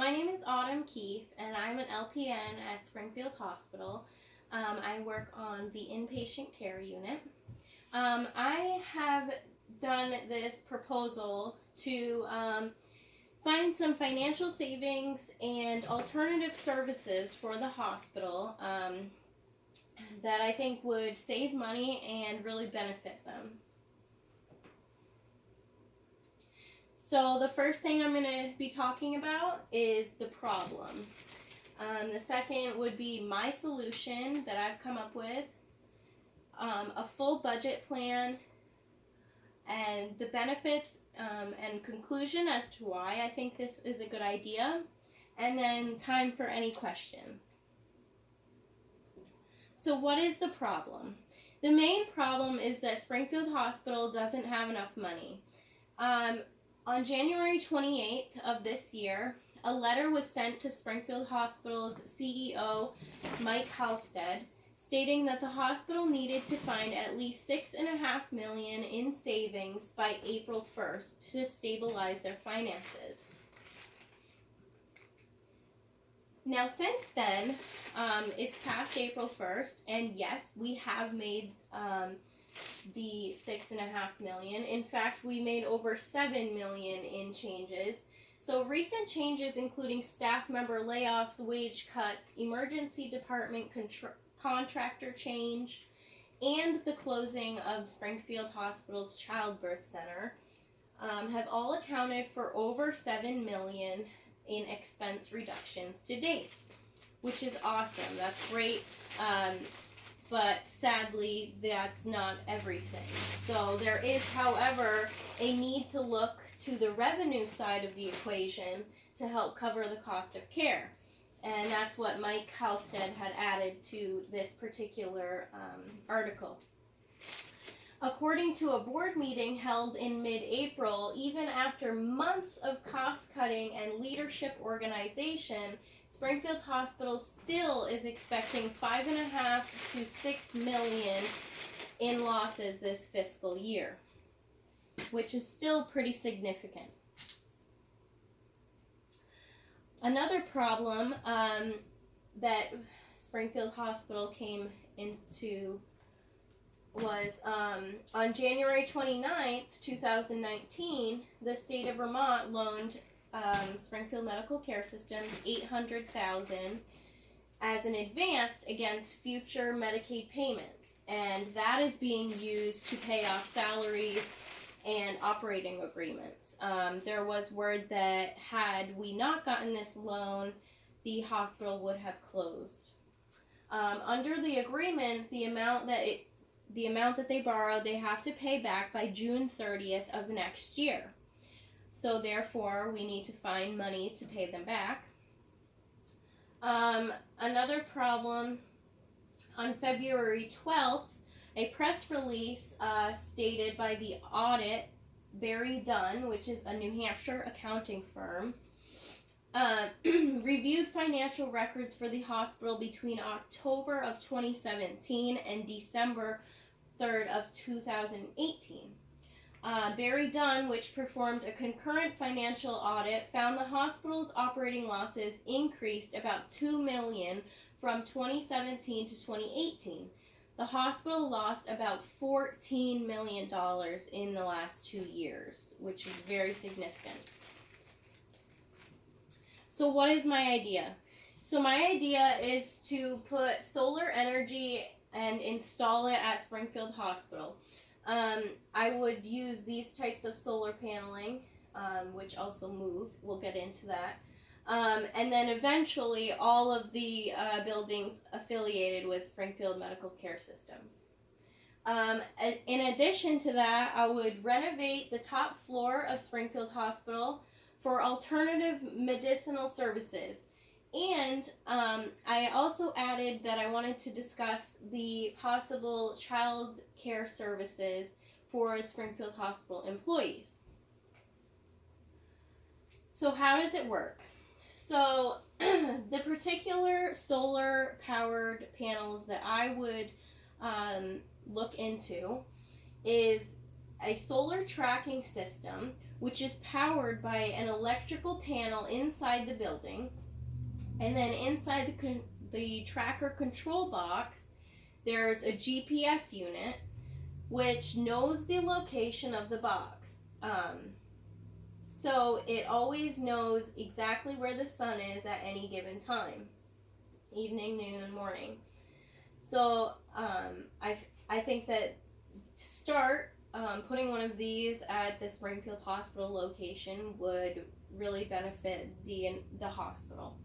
my name is Autumn Keefe, and I'm an LPN at Springfield Hospital. I work on the inpatient care unit. I have done this proposal to find some financial savings and alternative services for the hospital that I think would save money and really benefit them. So the first thing I'm going to be talking about is the problem. The second would be my solution that I've come up with, a full budget plan, and the benefits and conclusion as to why I think this is a good idea, and then time for any questions. So what is the problem? The main problem is that Springfield Hospital doesn't have enough money. On January 28th of this year, a letter was sent to Springfield Hospital's CEO, Mike Halstead, stating that the hospital needed to find at least $6.5 million in savings by April 1st to stabilize their finances. Now, since then, it's past April 1st, and yes, we have made the $6.5 million. In fact, we made over $7 million in changes. So recent changes, including staff member layoffs, wage cuts, emergency department contractor change, and the closing of Springfield Hospital's childbirth center, have all accounted for over $7 million in expense reductions to date, which is awesome. That's great. But sadly, that's not everything. So there is, however, a need to look to the revenue side of the equation to help cover the cost of care. And that's what Mike Halstead had added to this particular article. According to a board meeting held in mid-April, even after months of cost-cutting and leadership organization, Springfield Hospital still is expecting $5.5 to $6 million in losses this fiscal year, which is still pretty significant. Another problem that Springfield Hospital came into was on January 29th, 2019, the state of Vermont loaned Springfield Medical Care Systems $800,000 as an advance against future Medicaid payments, and that is being used to pay off salaries and operating agreements. There was word that had we not gotten this loan, the hospital would have closed. Under the agreement, the amount that they borrowed, they have to pay back by June 30th of next year. So therefore, we need to find money to pay them back. Another problem, on February 12th, a press release stated by the audit, Barry Dunn, which is a New Hampshire accounting firm, reviewed financial records for the hospital between October of 2017 and December 3rd of 2018. Barry Dunn, which performed a concurrent financial audit, found the hospital's operating losses increased about $2 million from 2017 to 2018. The hospital lost about $14 million in the last 2 years, which is very significant. So what is my idea? So my idea is to put solar energy and install it at Springfield Hospital. I would use these types of solar paneling, which also move. We'll get into that. And then eventually all of the buildings affiliated with Springfield Medical Care Systems. In addition to that, I would renovate the top floor of Springfield Hospital for alternative medicinal services. And I also added that I wanted to discuss the possible child care services for Springfield Hospital employees. So how does it work? So the particular solar powered panels that I would look into is a solar tracking system, which is powered by an electrical panel inside the building. And then inside the tracker control box, there's a GPS unit, which knows the location of the box. So it always knows exactly where the sun is at any given time, evening, noon, morning. So I think that to start, putting one of these at the Springfield Hospital location would really benefit the hospital.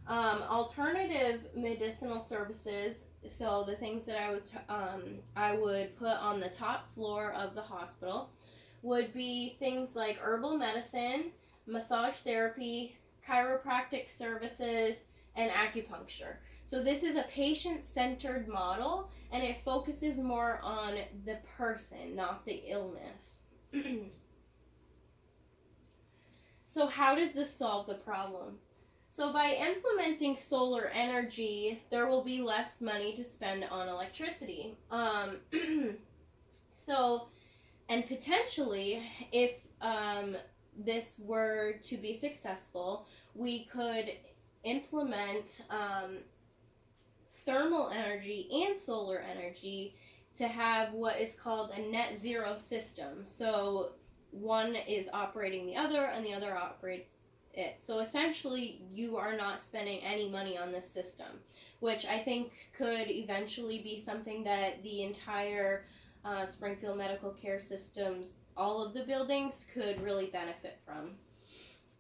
Alternative medicinal services, so the things that I would put on the top floor of the hospital, would be things like herbal medicine, massage therapy, chiropractic services, and acupuncture. So this is a patient-centered model, and it focuses more on the person, not the illness. So how does this solve the problem? So by implementing solar energy, there will be less money to spend on electricity. And potentially, if this were to be successful, we could implement thermal energy and solar energy to have what is called a net zero system. So one is operating the other, and the other operates it. So essentially, you are not spending any money on this system, which I think could eventually be something that the entire Springfield Medical Care Systems, all of the buildings, could really benefit from.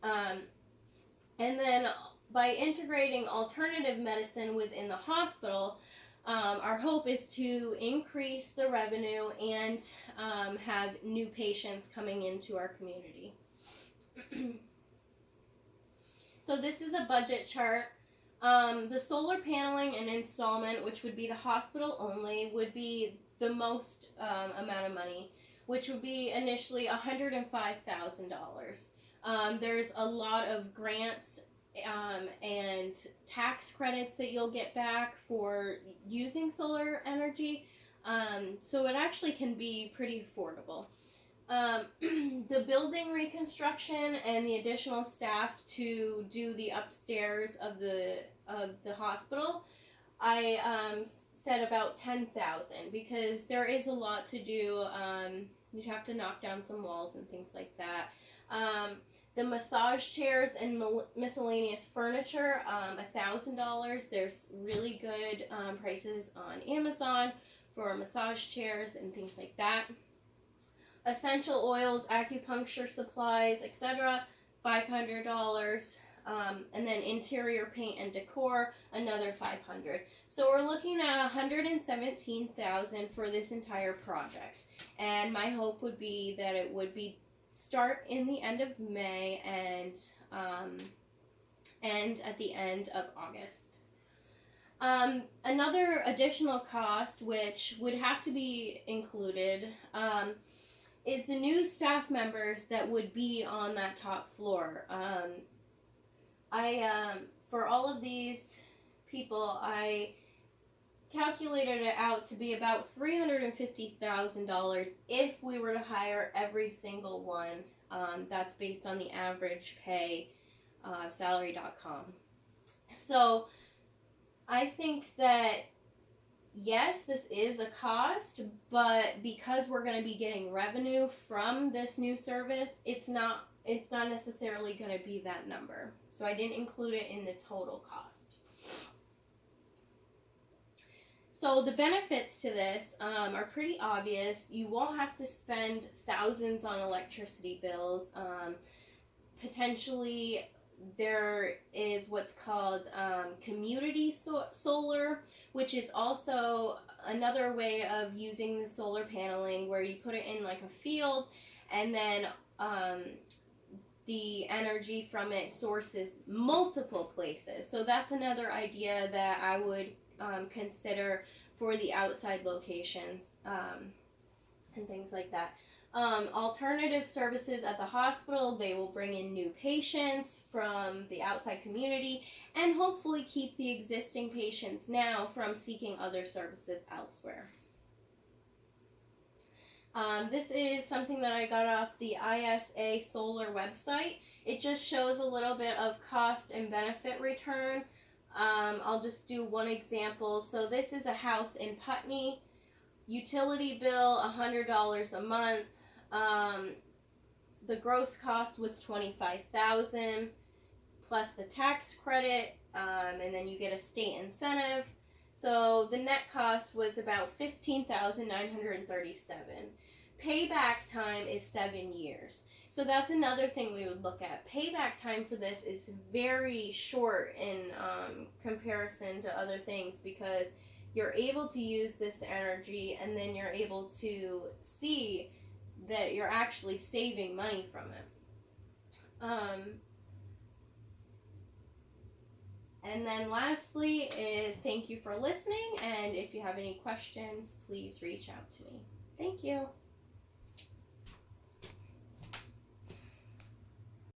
And then by integrating alternative medicine within the hospital, our hope is to increase the revenue and have new patients coming into our community. So this is a budget chart. The solar paneling and installment, which would be the hospital only, would be the most amount of money, which would be initially $105,000. There's a lot of grants and tax credits that you'll get back for using solar energy, so it actually can be pretty affordable. The building reconstruction and the additional staff to do the upstairs of the hospital, I said about $10,000, because there is a lot to do. You'd have to knock down some walls and things like that. The massage chairs and miscellaneous furniture, $1,000. There's really good prices on Amazon for massage chairs and things like that. Essential oils, acupuncture supplies, etc., $500. And then interior paint and decor, another $500. So we're looking at $117,000 for this entire project. And my hope would be that it would be start in the end of May and end at the end of August. Another additional cost, which would have to be included, is the new staff members that would be on that top floor. For all of these people, I calculated it out to be about $350,000 if we were to hire every single one. That's based on the average pay, salary.com. So I think that yes, this is a cost, but because we're going to be getting revenue from this new service, it's not necessarily going to be that number. So I didn't include it in the total cost. So the benefits to this are pretty obvious. You won't have to spend thousands on electricity bills. Potentially, there is what's called community solar, which is also another way of using the solar paneling, where you put it in like a field, and then the energy from it sources multiple places. So that's another idea that I would consider for the outside locations and things like that. Alternative services at the hospital, they will bring in new patients from the outside community and hopefully keep the existing patients now from seeking other services elsewhere. This is something that I got off the ISA solar website. It just shows a little bit of cost and benefit return. I'll just do one example. So this is a house in Putney. Utility bill $100 a month. The gross cost was $25,000 plus the tax credit, and then you get a state incentive. So the net cost was about $15,937. Payback time is 7 years. So that's another thing we would look at. Payback time for this is very short in comparison to other things, because you're able to use this energy and then you're able to see that you're actually saving money from it. And then lastly is thank you for listening, and if you have any questions, please reach out to me. Thank you.